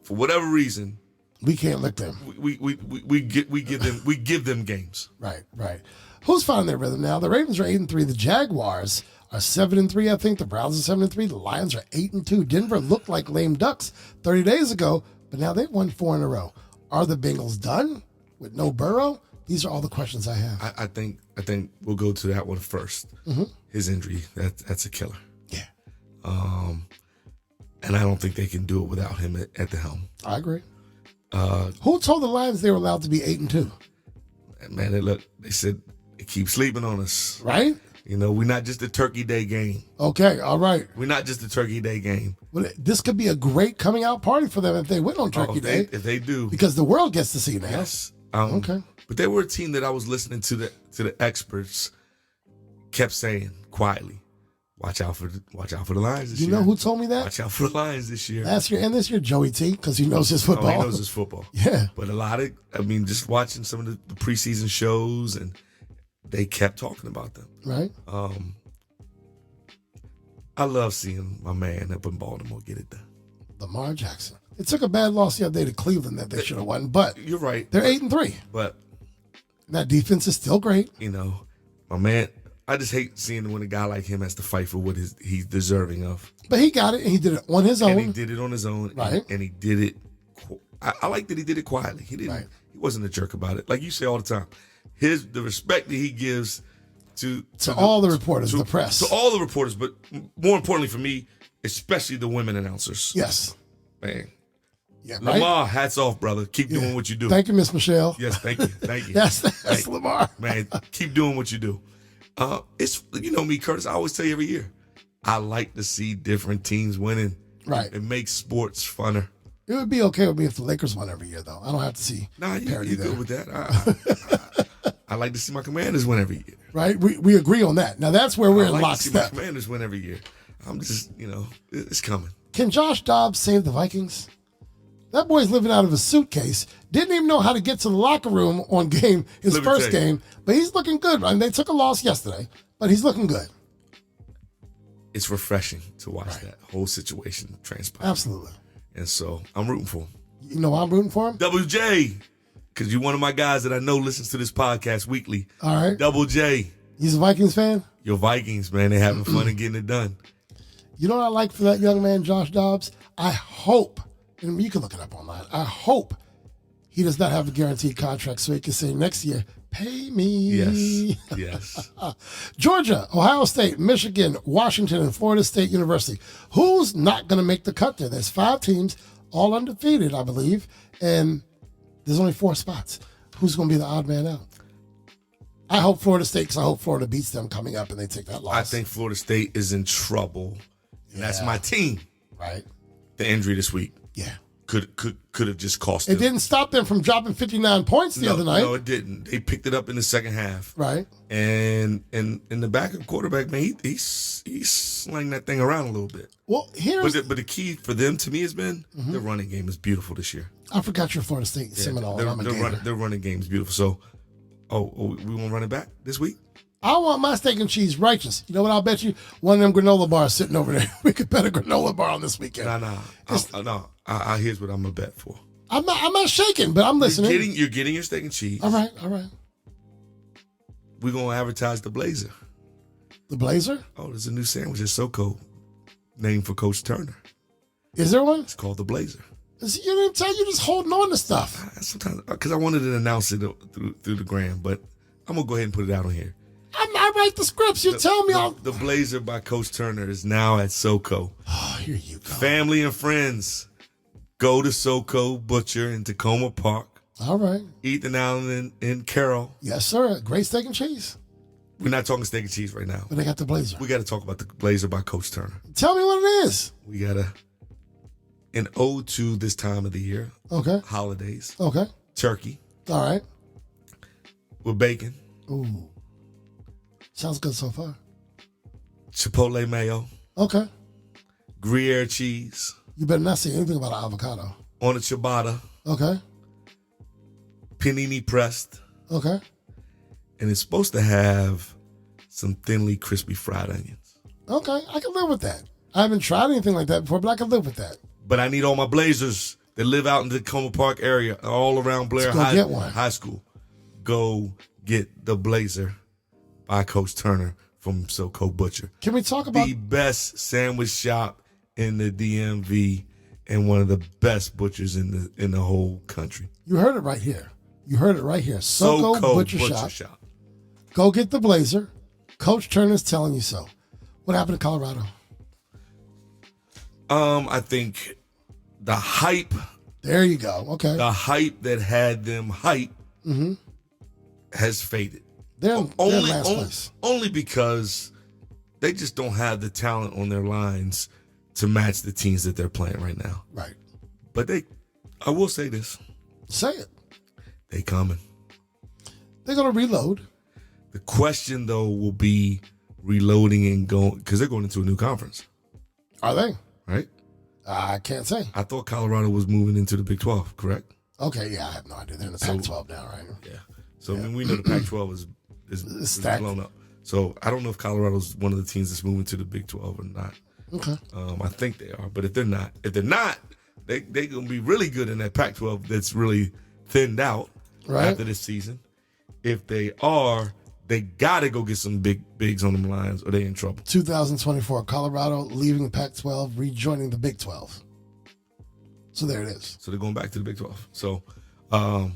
For whatever reason, we can't lick them. We give them games. Right. Who's finding their rhythm now? The Ravens are 8-3. The Jaguars are 7-3. I think the Browns are 7-3. The Lions are 8-2. Denver looked like lame ducks 30 days ago, but now they've won 4 in a row. Are the Bengals done with no Burrow? These are all the questions I have. I think we'll go to that one first. Mm-hmm. His injury, that's a killer. Yeah. And I don't think they can do it without him at the helm. I agree. Who told the Lions they were allowed to be 8-2? Man, they said they keep sleeping on us. Right? You know, we're not just a Turkey Day game. Okay, all right. We're not just a Turkey Day game. Well, this could be a great coming out party for them if they win on Turkey Day. If they do. Because the world gets to see now. Yes. Okay. But they were a team that I was listening to the experts kept saying quietly, watch out for the Lions this year. You know who told me that? Watch out for the Lions this year. Last year and this year, Joey T, because he knows his football. He knows his football. Yeah. But just watching some of the preseason shows, and they kept talking about them. Right. I love seeing my man up in Baltimore get it done. Lamar Jackson. It took a bad loss the other day to Cleveland that they should have won, but You're right. they're 8-3. But That defense is still great. My man, I just hate seeing when a guy like him has to fight for what he's deserving of. But he got it, and he did it on his own. And he did it on his own. Right. And he did it. I like that he did it quietly. He didn't. Right. He wasn't a jerk about it. Like you say all the time, the respect that he gives to all the reporters, the press. To all the reporters, but more importantly for me, especially the women announcers. Yes. Man. Yeah, right? Lamar, hats off, brother. Keep doing what you do. Thank you, Miss Michelle. Yes, thank you. Thank you. That's Lamar. Man, keep doing what you do. It's me, Curtis. I always tell you every year, I like to see different teams winning. Right. It makes sports funner. It would be okay with me if the Lakers won every year, though. I don't have to see You're good with that. I like to see my Commanders win every year. Right? We agree on that. Now, that's where we're in I like to see my lockstep. Commanders win every year. I'm just, it's coming. Can Josh Dobbs save the Vikings? That boy's living out of a suitcase. Didn't even know how to get to the locker room on his first game. But he's looking good. I mean, they took a loss yesterday, but he's looking good. It's refreshing to watch that whole situation transpire. Absolutely. And so I'm rooting for him. You know why I'm rooting for him? Double J, because you're one of my guys that I know listens to this podcast weekly. All right. Double J. He's a Vikings fan? Your Vikings, man, they're having fun and getting it done. You know what I like for that young man, Josh Dobbs? I hope, and you can look it up online, I hope he does not have a guaranteed contract so he can say next year, pay me. Yes. Georgia, Ohio State, Michigan, Washington, and Florida State University. Who's not going to make the cut there? There's 5 teams, all undefeated, I believe, and there's only 4 spots. Who's going to be the odd man out? I hope Florida State, because I hope Florida beats them coming up and they take that loss. I think Florida State is in trouble. And that's my team. Right. The injury this week. Yeah. Could have just cost them. It didn't stop them from dropping 59 points the other night. No, it didn't. They picked it up in the second half. Right. And in the backup quarterback, man, he slanged that thing around a little bit. Well, but the key for them to me has been their running game is beautiful this year. I forgot your Florida State Seminole. Their running game is beautiful. So, we want to run it back this week? I want my steak and cheese righteous. You know what? I'll bet you one of them granola bars sitting over there. We could bet a granola bar on this weekend. No. Here's what I'm gonna bet for. I'm not shaking, but I'm listening. You're getting your steak and cheese. All right. We're gonna advertise the Blazer. The Blazer? Oh, there's a new sandwich at SoCo named for Coach Turner. Is there one? It's called the Blazer. You didn't tell you just holding on to stuff. Sometimes because I wanted to announce it through the gram, but I'm gonna go ahead and put it out on here. I write the scripts. You tell me. The Blazer by Coach Turner is now at SoCo. Oh, here you go. Family and friends, go to SoCo Butcher in Tacoma Park. All right. Ethan Allen and Carol. Yes, sir. Great steak and cheese. We're not talking steak and cheese right now. But they got the Blazer. We got to talk about the Blazer by Coach Turner. Tell me what it is. We got an ode to this time of the year. Okay. Holidays. Okay. Turkey. All right. With bacon. Ooh. Sounds good so far. Chipotle mayo. Okay. Gruyere cheese. You better not say anything about an avocado. On a ciabatta. Okay. Panini pressed. Okay. And it's supposed to have some thinly crispy fried onions. Okay. I can live with that. I haven't tried anything like that before, but I can live with that. But I need all my Blazers that live out in the Tacoma Park area, all around Blair High School. Go get the Blazer by Coach Turner from SoCo Butcher. Can we talk about the best sandwich shop in the DMV and one of the best butchers in the whole country? You heard it right here. SoCo Butcher Shop. Go get the Blazer. Coach Turner's telling you so. What happened to Colorado? I think the hype. There you go. Okay. The hype that had them hype has faded. They're last place. Only because they just don't have the talent on their lines to match the teams that they're playing right now. Right. But I will say this. Say it. They coming. They're going to reload. The question, though, will be reloading and going, because they're going into a new conference. Are they? Right? I can't say. I thought Colorado was moving into the Big 12, correct? Okay, yeah, I have no idea. They're in the Pac-12 now, right? Yeah. So I mean, we know the Pac-12 is blown up. So I don't know if Colorado's one of the teams that's moving to the Big 12 or not. Okay. I think they are, but if they're not, They're going to be really good in that Pac-12 that's really thinned out after this season. If they are, they got to go get some bigs on them lines or they in trouble. 2024, Colorado leaving the Pac-12, rejoining the Big 12. So there it is. So they're going back to the Big 12. So I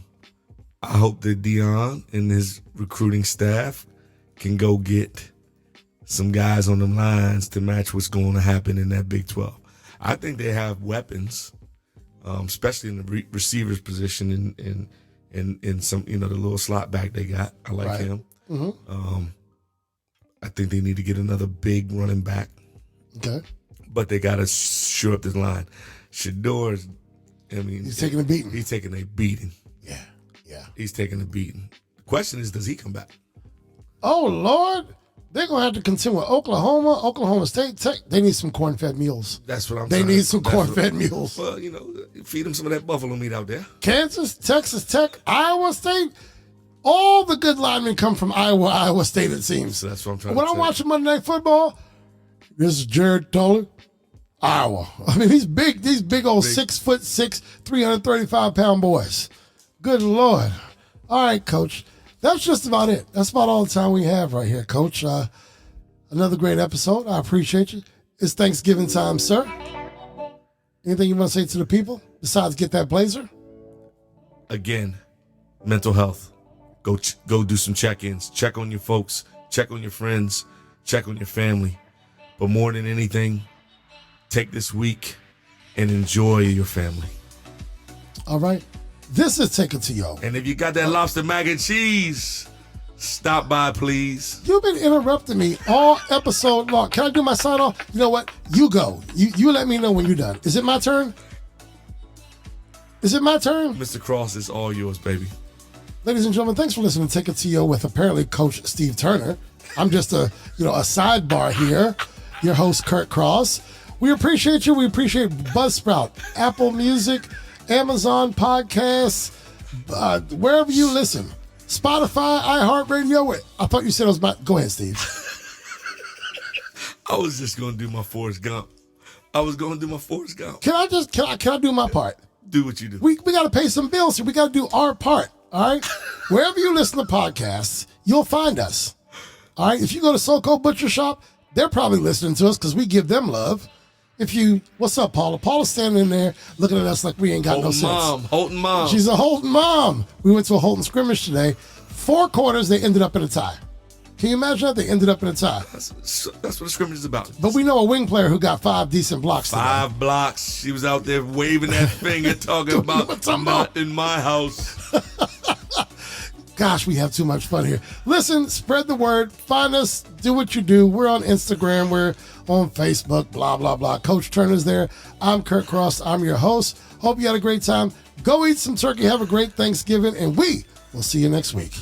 hope that Dion and his recruiting staff can go get some guys on them lines to match what's going to happen in that Big 12. I think they have weapons, especially in the receivers position and in some, the little slot back they got. I like him. Mm-hmm. I think they need to get another big running back. Okay. But they got to shore up this line. Shador's, he's taking a beating. He's taking a beating. Yeah. He's taking a beating. The question is, does he come back? Oh, Lord. They're going to have to contend with Oklahoma State. They need some corn-fed mules. That's what I'm saying. They need some corn-fed mules. Well, feed them some of that buffalo meat out there. Kansas, Texas Tech, Iowa State. All the good linemen come from Iowa State, it seems. So that's what I'm trying when to say. I'm watching Monday Night Football, this is Jared Toller, Iowa. These big old 6'6", 335-pound boys. Good Lord. All right, Coach. That's just about it. That's about all the time we have right here, Coach. Another great episode. I appreciate you. It's Thanksgiving time, sir. Anything you want to say to the people besides get that blazer? Again, mental health. Go do some check-ins. Check on your folks. Check on your friends. Check on your family. But more than anything, take this week and enjoy your family. All right. This is Take It To Yo. And if you got that lobster mac and cheese, stop by, please. You've been interrupting me all episode long. Can I do my sign off? You know what? You go. You let me know when you're done. Is it my turn? Is it my turn? Mr. Cross, it's all yours, baby. Ladies and gentlemen, thanks for listening to Take It To Yo with apparently Coach Steve Turner. I'm just a sidebar here. Your host, Kurt Cross. We appreciate you. We appreciate Buzzsprout, Apple Music, Amazon Podcasts, wherever you listen. Spotify, iHeartRadio. I thought you said it was about... Go ahead, Steve. I was just going to do my Forrest Gump. Can I do my part? Do what you do. We got to pay some bills here. We got to do our part, all right? Wherever you listen to podcasts, you'll find us, all right? If you go to SoCo Butcher Shop, they're probably listening to us because we give them love. What's up, Paula? Paula's standing in there looking at us like we ain't got no sense. Holton mom. She's a Holton mom. We went to a Holton scrimmage today. 4 quarters, they ended up in a tie. Can you imagine that? They ended up in a tie. That's what the scrimmage is about. But we know a wing player who got 5 decent blocks today. 5 blocks. She was out there waving that finger talking about not in my house. Gosh, we have too much fun here. Listen, spread the word. Find us. Do what you do. We're on Instagram. We're on Facebook. Blah, blah, blah. Coach Turner's there. I'm Kurt Cross. I'm your host. Hope you had a great time. Go eat some turkey. Have a great Thanksgiving. And we will see you next week.